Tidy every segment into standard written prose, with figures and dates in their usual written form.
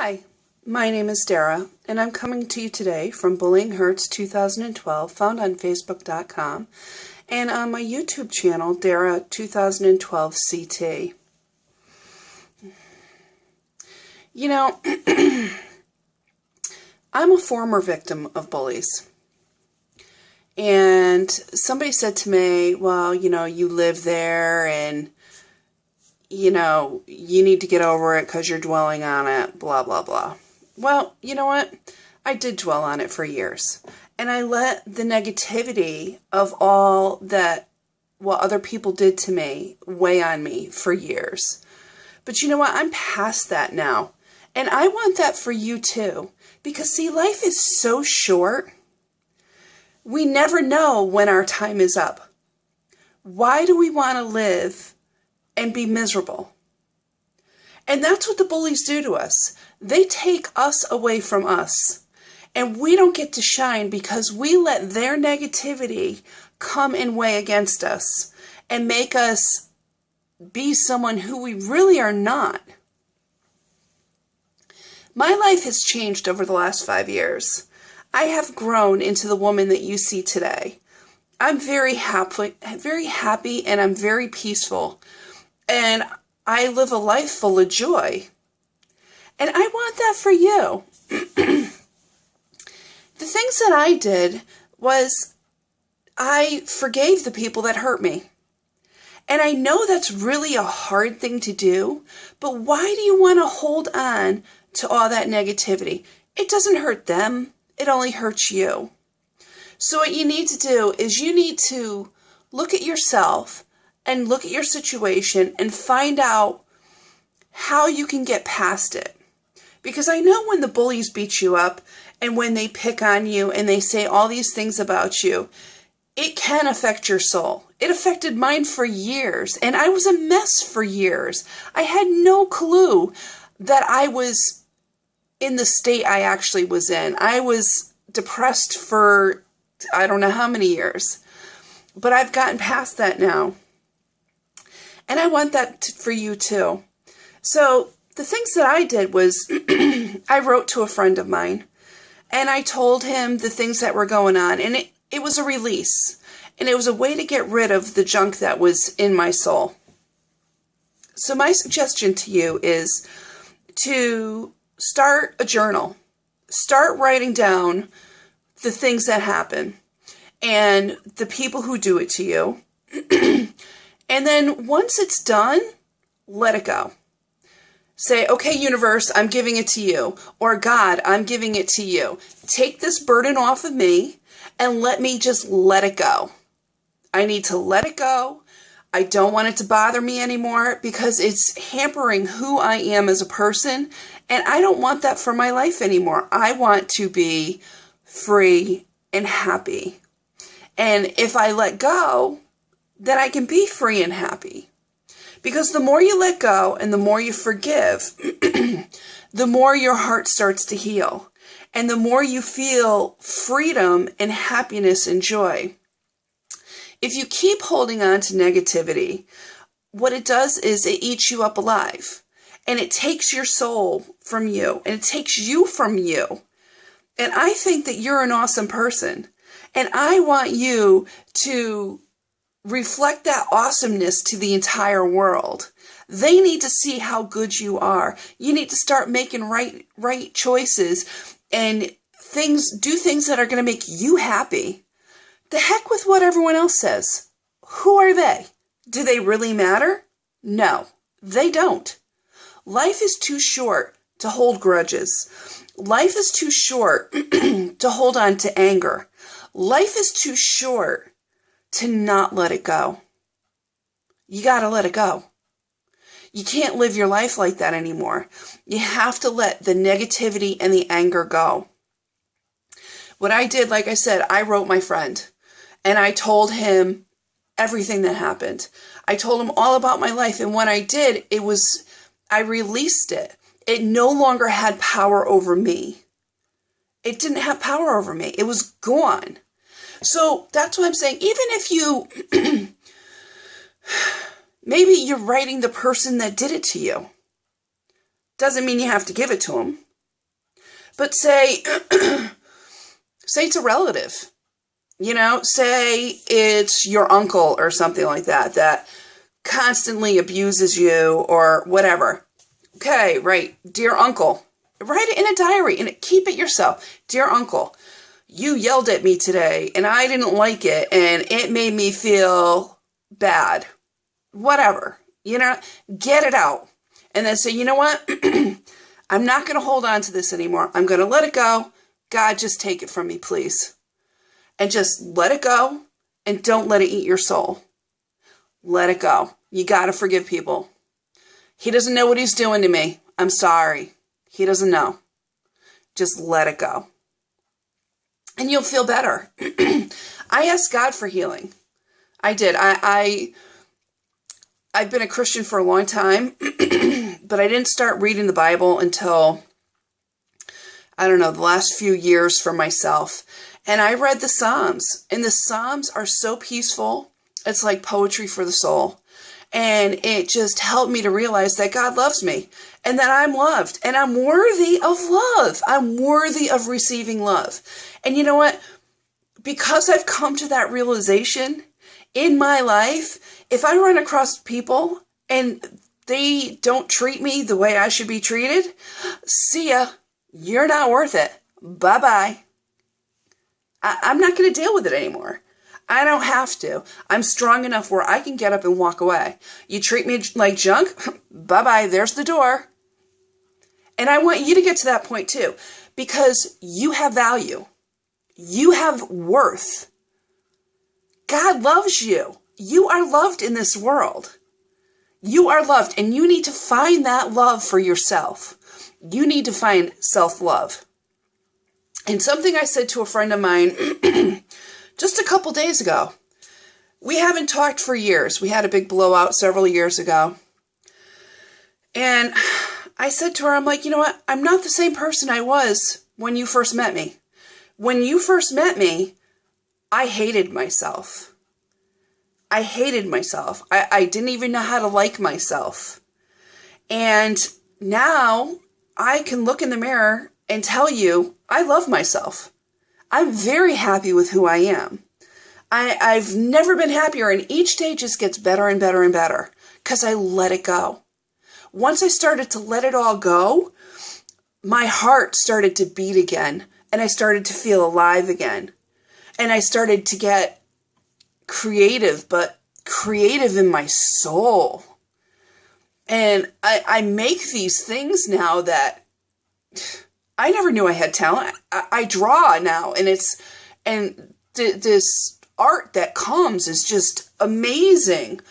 Hi, my name is Dara, and I'm coming to you today from Bullyinghurts2012, found on Facebook.com, and on my YouTube channel, Dara2012CT. You know, I'm a former victim of bullies. And somebody said to me, well, you live there and, you need to get over it because you're dwelling on it, blah, blah, blah. Well, you know what? I did dwell on it for years. And I let the negativity of all that, what other people did to me, weigh on me for years. But you know what? I'm past that now. And I want that for you too. Because see, life is so short. We never know when our time is up. Why do we want to live and be miserable? And that's what the bullies do to us. They take us away from us. And we don't get to shine because we let their negativity come and weigh against us and make us be someone who we really are not. My life has changed over the last 5 years. I have grown into the woman that you see today. I'm very happy, and I'm very peaceful. And I live a life full of joy. And I want that for you. The things that I did was I forgave the people that hurt me. And I know that's really a hard thing to do, but why do you want to hold on to all that negativity? It doesn't hurt them. It only hurts you. So what you need to do is you need to look at yourself and look at your situation and find out how you can get past it. Because I know when the bullies beat you up and when they pick on you and they say all these things about you, it can affect your soul. It affected mine for years, and I was a mess for years. I had no clue that I was in the state I actually was in. I was depressed for I don't know how many years, but I've gotten past that now. And I want that for you too. So the things that I did was I wrote to a friend of mine and I told him the things that were going on, and it was a release, and it was a way to get rid of the junk that was in my soul. So my suggestion to you is to start a journal. Start writing down the things that happen and the people who do it to you. And then once it's done, let it go. Say, okay, universe, I'm giving it to you. Or God, I'm giving it to you. Take this burden off of me and let me just let it go. I need to let it go. I don't want it to bother me anymore because it's hampering who I am as a person. And I don't want that for my life anymore. I want to be free and happy. And if I let go, then I can be free and happy. Because the more you let go and the more you forgive, the more your heart starts to heal. And the more you feel freedom and happiness and joy. If you keep holding on to negativity, what it does is it eats you up alive. And it takes your soul from you. And it takes you from you. And I think that you're an awesome person. And I want you to reflect that awesomeness to the entire world. They need to see how good you are. You need to start making right choices and do things that are going to make you happy. The heck with what everyone else says. Who are they? Do they really matter? No, they don't. Life is too short to hold grudges. Life is too short to hold on to anger. Life is too short to not let it go. You got to let it go. You can't live your life like that anymore. You have to let the negativity and the anger go. What I did, like I said, I wrote my friend and I told him everything that happened. I told him all about my life, and when I did, I released it. It no longer had power over me. It didn't have power over me. It was gone. So that's what I'm saying. Even if you, maybe you're writing the person that did it to you. Doesn't mean you have to give it to them. But say, say it's a relative, say it's your uncle or something like that, that constantly abuses you or whatever. Okay, right. Dear uncle, write it in a diary and keep it yourself. Dear uncle, you yelled at me today and I didn't like it and it made me feel bad. Whatever, get it out. And then say, you know what? I'm not going to hold on to this anymore. I'm going to let it go. God, just take it from me, please. And just let it go and don't let it eat your soul. Let it go. You got to forgive people. He doesn't know what he's doing to me. I'm sorry. He doesn't know. Just let it go. And you'll feel better. I asked God for healing. I did. I've been a Christian for a long time, but I didn't start reading the Bible until, I don't know, the last few years for myself. And I read the Psalms, and the Psalms are so peaceful. It's like poetry for the soul. And it just helped me to realize that God loves me and that I'm loved and I'm worthy of love. I'm worthy of receiving love. And you know what? Because I've come to that realization in my life, if I run across people and they don't treat me the way I should be treated, see ya. You're not worth it. Bye-bye. I'm not going to deal with it anymore. I don't have to. I'm strong enough where I can get up and walk away. You treat me like junk? Bye-bye. There's the door. And I want you to get to that point too, because you have value. You have worth. God loves you. You are loved in this world. You are loved, and you need to find that love for yourself. You need to find self-love. And something I said to a friend of mine just a couple days ago. We haven't talked for years. We had a big blowout several years ago. And I said to her, I'm like, you know what? I'm not the same person I was when you first met me. When you first met me, I hated myself. I hated myself. I didn't even know how to like myself. And now I can look in the mirror and tell you I love myself. I'm very happy with who I am. I've never been happier, and each day just gets better and better and better because I let it go. Once I started to let it all go, my heart started to beat again, and I started to feel alive again. And I started to get creative, but creative in my soul. And I make these things now that I never knew I had talent. I draw now, and this art that comes is just amazing.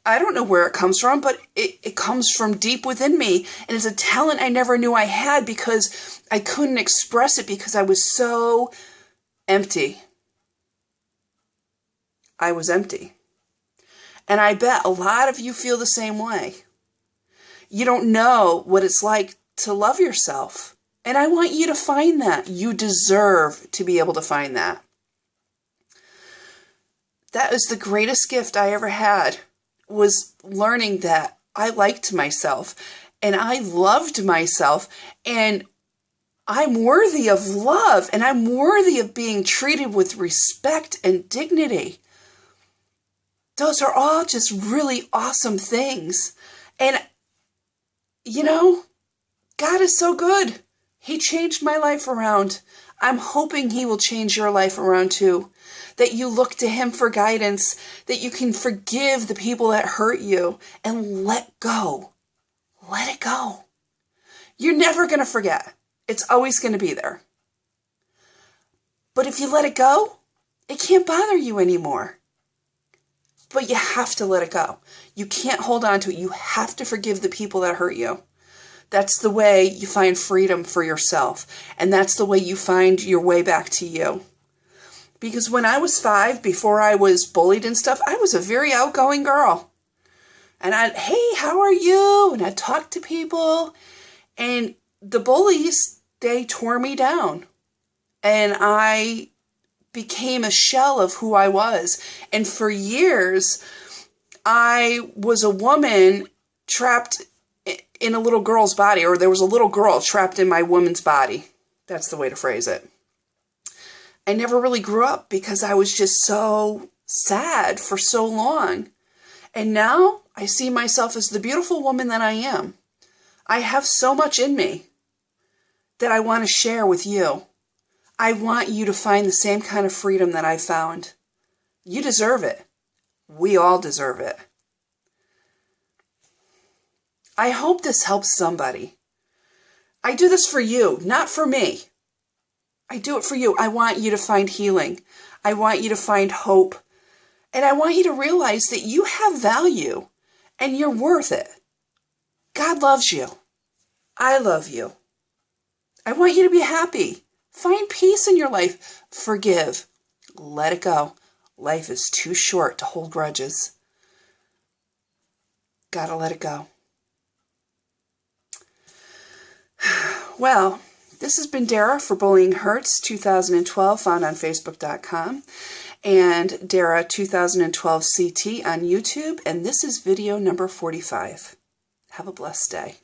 I don't know where it comes from, but it comes from deep within me, and it's a talent I never knew I had because I couldn't express it because I was so empty. I was empty. And I bet a lot of you feel the same way. You don't know what it's like to love yourself. And I want you to find that. You deserve to be able to find that. That was the greatest gift I ever had, was learning that I liked myself and I loved myself and I'm worthy of love and I'm worthy of being treated with respect and dignity. Those are all just really awesome things. And, God is so good. He changed my life around. I'm hoping he will change your life around too. That you look to him for guidance, that you can forgive the people that hurt you and let go. Let it go. You're never going to forget. It's always going to be there. But if you let it go, it can't bother you anymore. But you have to let it go. You can't hold on to it. You have to forgive the people that hurt you. That's the way you find freedom for yourself. And that's the way you find your way back to you. Because when I was 5, before I was bullied and stuff, I was a very outgoing girl. And hey, how are you? And I'd talk to people. And the bullies, they tore me down. And I became a shell of who I was. And for years, I was a woman trapped in a little girl's body, or there was a little girl trapped in my woman's body. That's the way to phrase it. I never really grew up because I was just so sad for so long. And now I see myself as the beautiful woman that I am. I have so much in me that I want to share with you. I want you to find the same kind of freedom that I found. You deserve it. We all deserve it. I hope this helps somebody. I do this for you, not for me. I do it for you. I want you to find healing. I want you to find hope. And I want you to realize that you have value and you're worth it. God loves you. I love you. I want you to be happy. Find peace in your life. Forgive. Let it go. Life is too short to hold grudges. Gotta let it go. Well, this has been Dara for Bullyinghurts2012, found on Facebook.com, and Dara 2012 CT on YouTube, and this is video number 45. Have a blessed day.